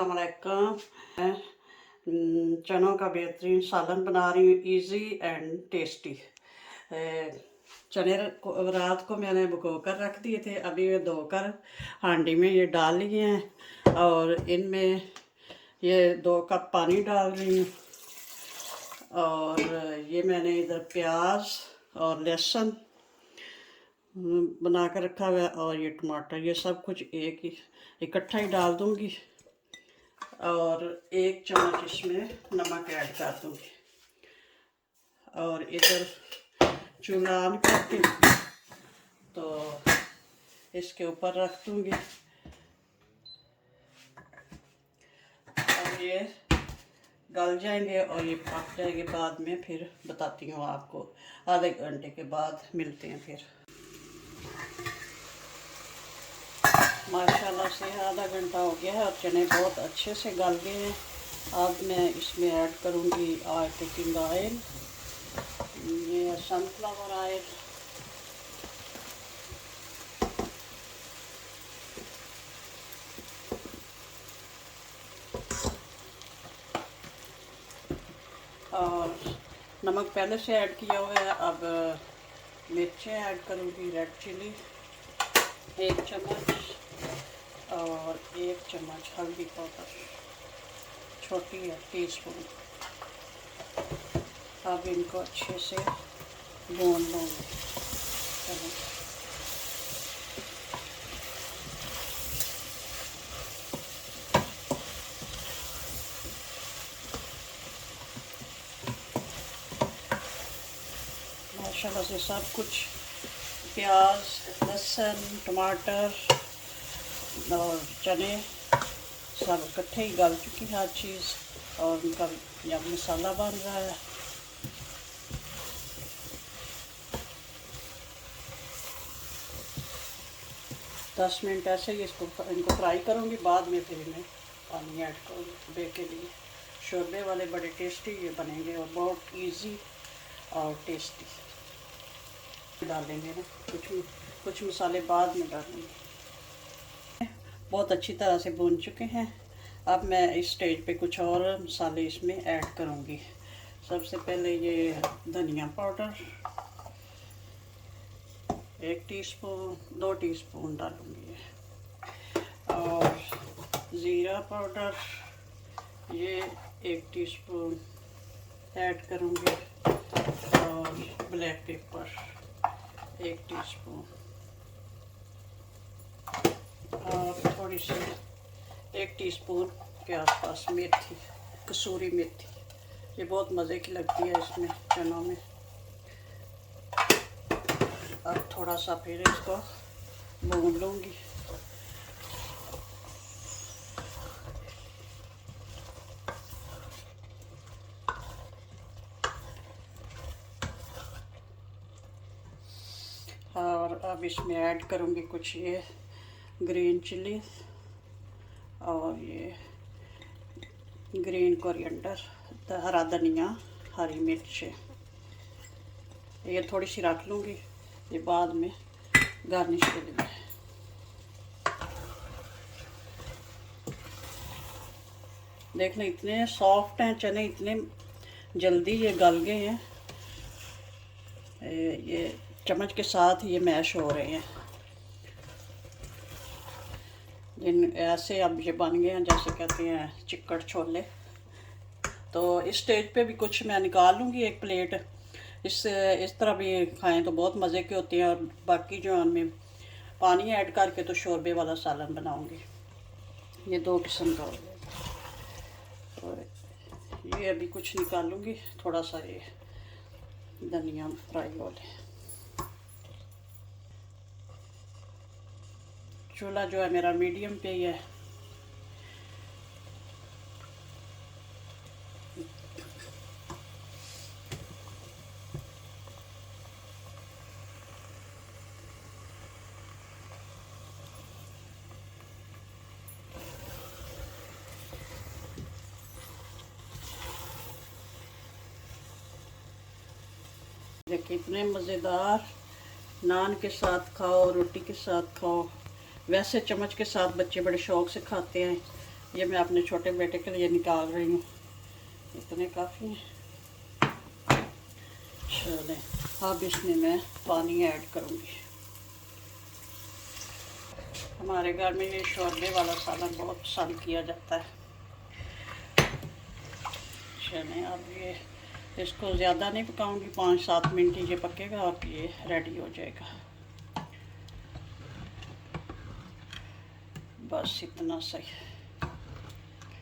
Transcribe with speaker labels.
Speaker 1: अस्सलामुअलैकुम। मैं चनों का बेहतरीन सालन बना रही हूँ, इजी एंड टेस्टी। चने रात को मैंने भिगो कर रख दिए थे, अभी ये धोकर हांडी में ये डाल लिए हैं और इनमें ये 2 कप पानी डाल रही हूँ। और ये मैंने इधर प्याज और लहसुन बना कर रखा हुआ है और ये टमाटर, ये सब कुछ एक ही इकट्ठा ही डाल दूँगी और 1 चम्मच इसमें नमक ऐड कर दूँगी। और इधर चूल्हा ऑन करके तो इसके ऊपर रख दूँगी और ये गल जाएंगे और ये पक जाएंगे। बाद में फिर बताती हूँ आपको, आधे घंटे के बाद मिलते हैं फिर। माशाल्लाह से आधा घंटा हो गया है और चने बहुत अच्छे से गल गए हैं। अब मैं इसमें ऐड करूँगी कुकिंग ऑयल, ये सनफ्लावर ऑयल। और नमक पहले से ऐड किया हुआ है। अब मिर्चें ऐड करूँगी, रेड चिली 1 चम्मच और 1 चम्मच हल्दी पाउडर, छोटी है टीस्पून। अब इनको अच्छे से भून लूँगी। माशाल्लाह से सब कुछ, प्याज, लहसुन, टमाटर और चने सब इकट्ठे ही गल चुकी है हर चीज़। और उनका जब मसाला बन रहा है, दस मिनट ऐसे ही इनको फ्राई करूँगी। बाद में फिर इन्हें पानी ऐड करूँगी सुबह के लिए। शोरबे वाले बड़े टेस्टी ये बनेंगे और बहुत इजी और टेस्टी। डालेंगे ना कुछ मसाले बाद में डालेंगे। बहुत अच्छी तरह से भून चुके हैं। अब मैं इस स्टेज पे कुछ और मसाले इसमें ऐड करूँगी। सबसे पहले ये धनिया पाउडर 1 टीस्पून, 2 टीस्पून डालूँगी और ज़ीरा पाउडर ये 1 टीस्पून ऐड करूँगी और ब्लैक पेपर 1 टीस्पून और थोड़ी सी 1 टीस्पून के आसपास मेथी, कसूरी मेथी। ये बहुत मज़े की लगती है इसमें चनों में। अब थोड़ा सा फिर इसको भून लूँगी। और अब इसमें ऐड करूँगी कुछ ये ग्रीन चिली और ये ग्रीन कोरिएंडर, हरा धनिया, हरी मिर्च। ये थोड़ी सी रख लूँगी, ये बाद में गार्निश के लिए। देख लें इतने सॉफ्ट हैं चने, इतने जल्दी ये गल गए हैं। ये चम्मच के साथ ये मैश हो रहे हैं। जिन ऐसे अब ये बन गए हैं जैसे कहते हैं चिक्कड़ छोले। तो इस स्टेज पे भी कुछ मैं निकाल लूँगी एक प्लेट। इस तरह भी खाएं तो बहुत मज़े के होते हैं। और बाकी जो उनमें पानी ऐड करके तो शोरबे वाला सालन बनाऊँगी। ये 2 किस्म का हो गया। तो ये अभी कुछ निकालूँगी, थोड़ा सा ये धनिया फ्राई वाले। चूल्हा जो है मेरा मीडियम पे ही है। देखिए इतने मज़ेदार, नान के साथ खाओ, रोटी के साथ खाओ। वैसे चम्मच के साथ बच्चे बड़े शौक़ से खाते हैं, ये मैं अपने छोटे बेटे के लिए निकाल रही हूँ, इतने काफ़ी हैं। चलें, अब इसमें मैं पानी ऐड करूँगी। हमारे घर में ये शोरबे वाला सालन बहुत पसंद किया जाता है। चलें, अब ये इसको ज़्यादा नहीं पकाऊंगी, 5-7 मिनट ये पकेगा और ये रेडी हो जाएगा। बस इतना सही।